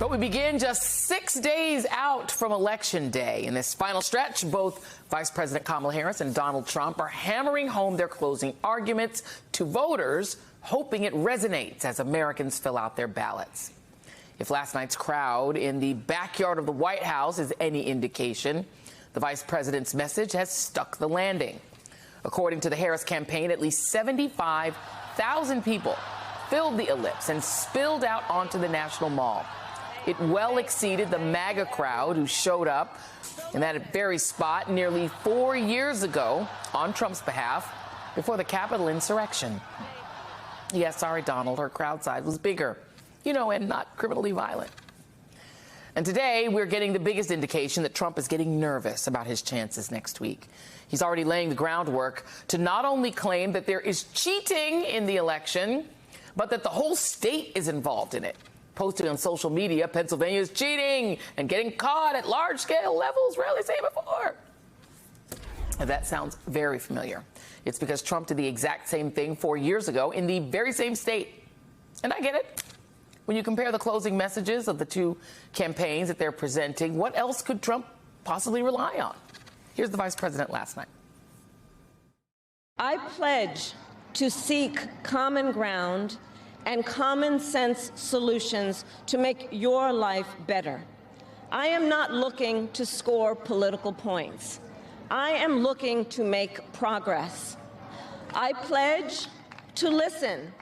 But we begin just 6 days out from Election Day. In this final stretch, both Vice President Kamala Harris and Donald Trump are hammering home their closing arguments to voters, hoping it resonates as Americans fill out their ballots. If last night's crowd in the backyard of the White House is any indication, the vice president's message has stuck the landing. According to the Harris campaign, at least 75,000 people filled the ellipse and spilled out onto the National Mall. It well exceeded the MAGA crowd who showed up in that very spot nearly 4 years ago on Trump's behalf before the Capitol insurrection. Yeah, sorry, Donald, her crowd size was bigger, and not criminally violent. And today, we're getting the biggest indication that Trump is getting nervous about his chances next week. He's already laying the groundwork to not only claim that there is cheating in the election, but that the whole state is involved in it. Posting on social media, Pennsylvania is cheating and getting caught at large-scale levels rarely seen before. And that sounds very familiar. It's because Trump did the exact same thing 4 years ago in the very same state. And I get it. When you compare the closing messages of the two campaigns that they're presenting, what else could Trump possibly rely on? Here's the vice president last night. I pledge to seek common ground and common sense solutions to make your life better. I am not looking to score political points. I am looking to make progress. I pledge to listen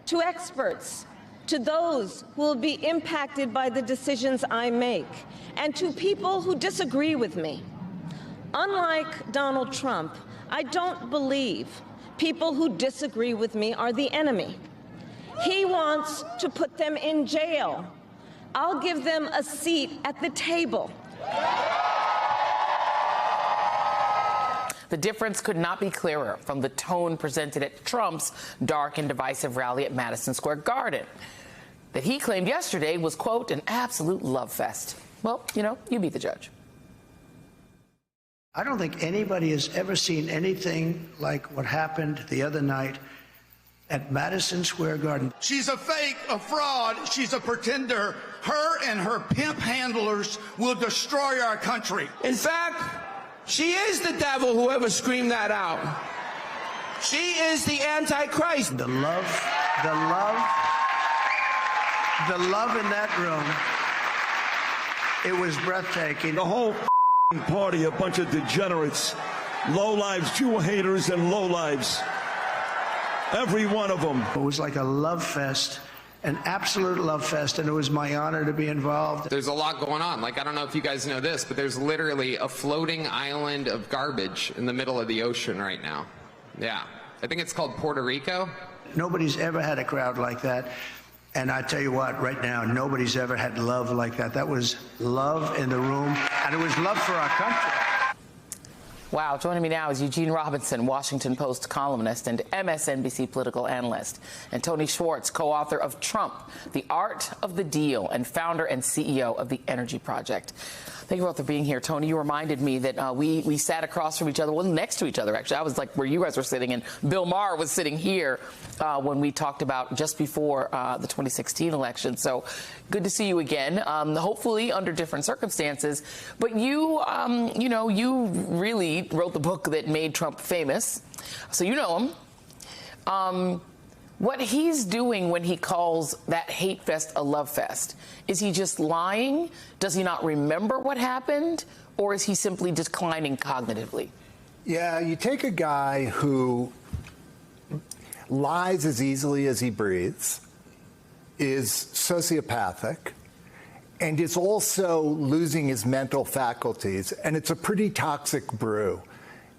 to experts, to those who will be impacted by the decisions I make, and to people who disagree with me. Unlike Donald Trump, I don't believe people who disagree with me are the enemy. He wants to put them in jail. I'll give them a seat at the table. The difference could not be clearer from the tone presented at Trump's dark and divisive rally at Madison Square Garden that he claimed yesterday was, quote, an absolute love fest. Well, you be the judge. I don't think anybody has ever seen anything like what happened the other night at Madison Square Garden. She's a fake, a fraud. She's a pretender. Her and her pimp handlers will destroy our country. In fact, she is the devil, whoever screamed that out. She is the Antichrist. The love in that room, it was breathtaking. The whole party, a bunch of degenerates, lowlives, Jew haters and lowlives. Every one of them. It was like a love fest, an absolute love fest, and it was my honor to be involved. There's a lot going on. I don't know if you guys know this, but there's literally a floating island of garbage in the middle of the ocean right now. Yeah. I think it's called Puerto Rico. Nobody's ever had a crowd like that. And I tell you what, right now, nobody's ever had love like that. That was love in the room, and it was love for our country. Wow, joining me now is Eugene Robinson, Washington Post columnist and MSNBC political analyst, and Tony Schwartz, co-author of Trump, The Art of the Deal, and founder and CEO of the Energy Project. Thank you both for being here. Tony, you reminded me that we sat across from each other, well, next to each other, actually. I was like where you guys were sitting, and Bill Maher was sitting here when we talked about just before the 2016 election. So good to see you again, hopefully under different circumstances. But you really wrote the book that made Trump famous, so you know him. What he's doing when he calls that hate fest a love fest, is he just lying? Does he not remember what happened? Or is he simply declining cognitively? Yeah, you take a guy who lies as easily as he breathes, is sociopathic, and is also losing his mental faculties, and it's a pretty toxic brew.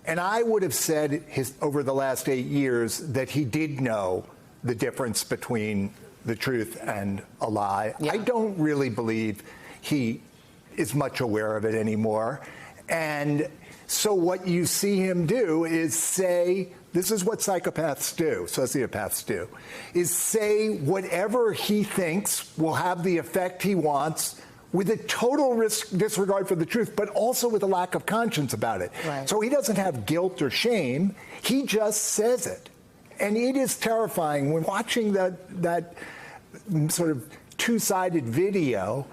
And I would have said over the last 8 years that he did know the difference between the truth and a lie. Yeah. I don't really believe he is much aware of it anymore. And so what you see him do is say, this is what psychopaths do, sociopaths do, is say whatever he thinks will have the effect he wants with a total disregard for the truth, but also with a lack of conscience about it. Right. So he doesn't have guilt or shame. He just says it. And it is terrifying when watching that sort of two-sided video.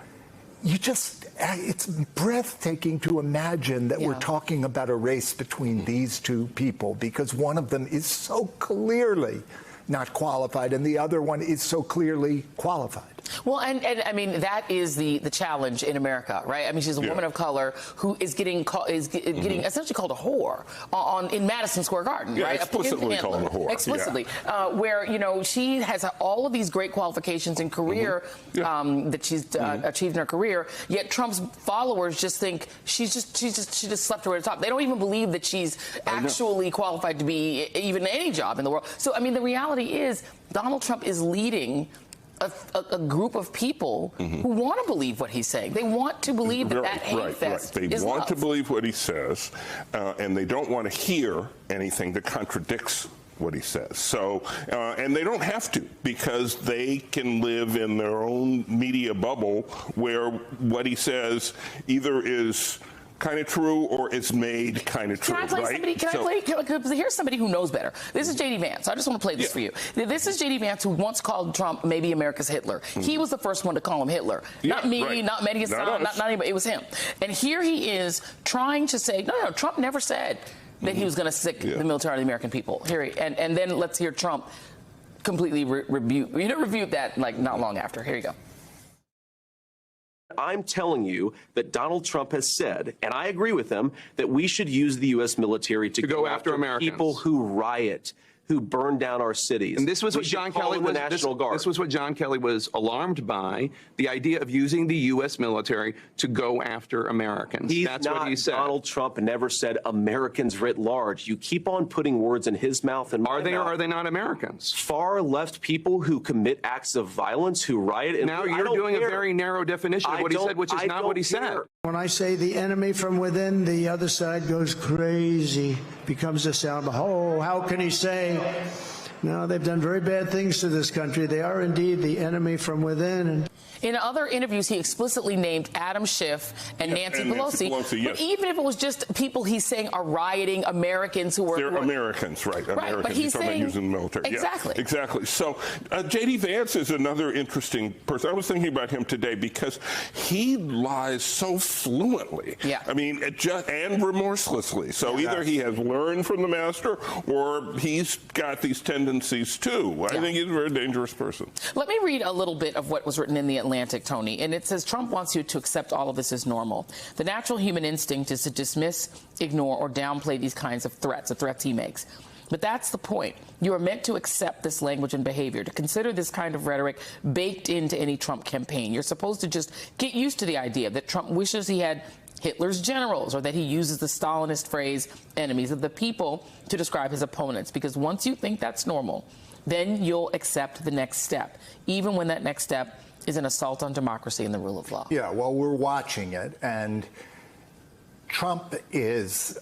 it's breathtaking to imagine that we're talking about a race between these two people, because one of them is so clearly not qualified and the other one is so clearly qualified. Well, and I mean, that is the challenge in America, right? I mean, she's a woman of color who is getting essentially called a whore in Madison Square Garden, right? Explicitly called a whore. Explicitly, where, you know, she has all of these great qualifications in career that she's achieved in her career, yet Trump's followers just think she just slept her way to the top. They don't even believe that she's actually qualified to be even any job in the world. So, I mean, the reality is Donald Trump is leading a group of people who want to believe what he's saying. They want to believe that hate fest They is want love. to believe what he says, and they don't want to hear anything that contradicts what he says. So, and they don't have to, because they can live in their own media bubble where what he says either is kind of true or it's made kind of true, right? Here's somebody who knows better. This is J.D. Vance. I just want to play this for you. This is J.D. Vance, who once called Trump maybe America's Hitler. He was the first one to call him Hitler. Not me, not Mehdi Hassan, not anybody. It was him. And here he is trying to say, no, Trump never said that he was going to sick the military of the American people. And then let's hear Trump completely rebuke that like not long after. Here you go. I'm telling you that Donald Trump has said, and I agree with him, that we should use the U.S. military to go after Americans. People who riot, who burn down our cities. And this was what John Kelly was. This was what John Kelly was alarmed by: the idea of using the U.S. military to go after Americans. That's what he said. Donald Trump never said Americans writ large. You keep on putting words in his mouth and are they or are they not Americans? Far left people who commit acts of violence, who riot. And now you're doing a very narrow definition of what he said, which is not what he said. When I say the enemy from within, the other side goes crazy, becomes a sound. Oh, how can he say? No, they've done very bad things to this country. They are indeed the enemy from within. And in other interviews, he explicitly named Adam Schiff and Nancy Pelosi. But even if it was just people he's saying are rioting Americans who are... They're Americans, right? Americans. But he's saying... using the military. Exactly. Yeah, exactly. So J.D. Vance is another interesting person. I was thinking about him today because he lies so fluently. Yeah. I mean, and remorselessly. So either he has learned from the master or he's got these tendencies too. I think he's a very dangerous person. Let me read a little bit of what was written in the Atlantic, Tony, and it says Trump wants you to accept all of this as normal. The natural human instinct is to dismiss, ignore, or downplay these kinds of threats, the threats he makes. But that's the point. You are meant to accept this language and behavior, to consider this kind of rhetoric baked into any Trump campaign. You're supposed to just get used to the idea that Trump wishes he had Hitler's generals, or that he uses the Stalinist phrase enemies of the people to describe his opponents, because once you think that's normal, then you'll accept the next step, even when that next step is an assault on democracy and the rule of law. Yeah, well, we're watching it, and Trump is,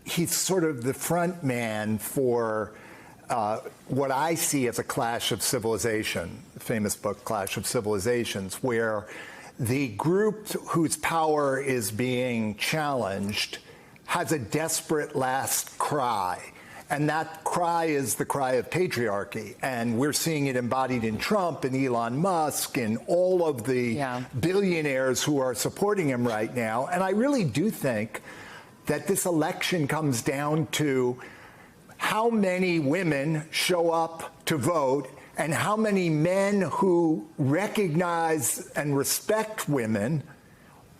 he's sort of the front man for what I see as a clash of civilization, the famous book, Clash of Civilizations, where the group whose power is being challenged has a desperate last cry. And that cry is the cry of patriarchy. And we're seeing it embodied in Trump and Elon Musk and all of the billionaires who are supporting him right now. And I really do think that this election comes down to how many women show up to vote and how many men who recognize and respect women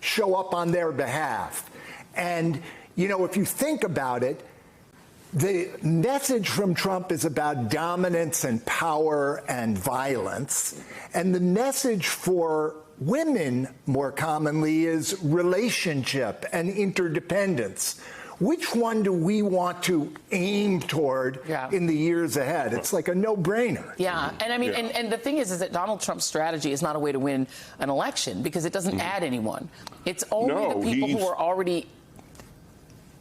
show up on their behalf. And, you know, if you think about it, the message from Trump is about dominance and power and violence. And the message for women, more commonly, is relationship and interdependence. Which one do we want to aim toward in the years ahead? It's like a no-brainer. Yeah, and I mean, and the thing is that Donald Trump's strategy is not a way to win an election, because it doesn't add anyone. It's only the people who are already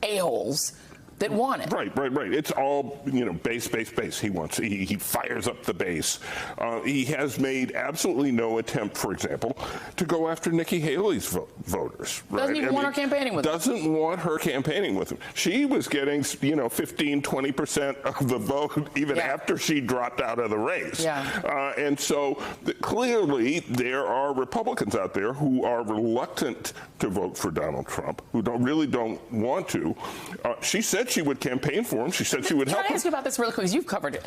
a-holes that want it. Right. It's all, base. He fires up the base. He has made absolutely no attempt, for example, to go after Nikki Haley's voters. Right? Doesn't even want her campaigning with him. Doesn't want her campaigning with him. She was getting, 15, 20% of the vote even after she dropped out of the race. Yeah. And so clearly there are Republicans out there who are reluctant to vote for Donald Trump, who don't want to. She said she would campaign for him. She said she would help him. Can I ask you about this really quick, because you've covered it.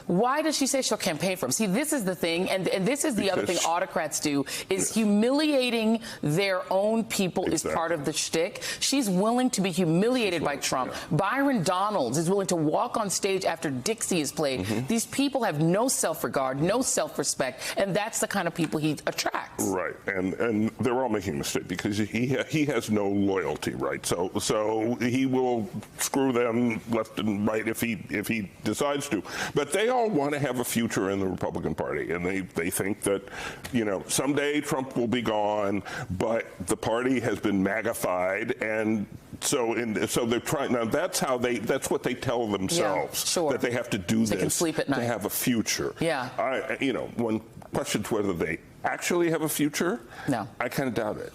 Why does she say she'll campaign for him? See, this is the thing, and this is the other thing autocrats do, is humiliating their own people is part of the shtick. She's willing to be humiliated by Trump. Byron Donalds is willing to walk on stage after Dixie is played. These people have no self-regard, no self-respect, and that's the kind of people he attracts. Right, and they're all making a mistake because he has no loyalty, right? So he will screw them left and right if he decides to. But they all want to have a future in the Republican Party, and they think that, someday Trump will be gone, but the party has been magnified, and so they're trying. Now that's what they tell themselves, that they have to do this they can sleep at night to have a future. Yeah. One questions whether they actually have a future. No. I kind of doubt it.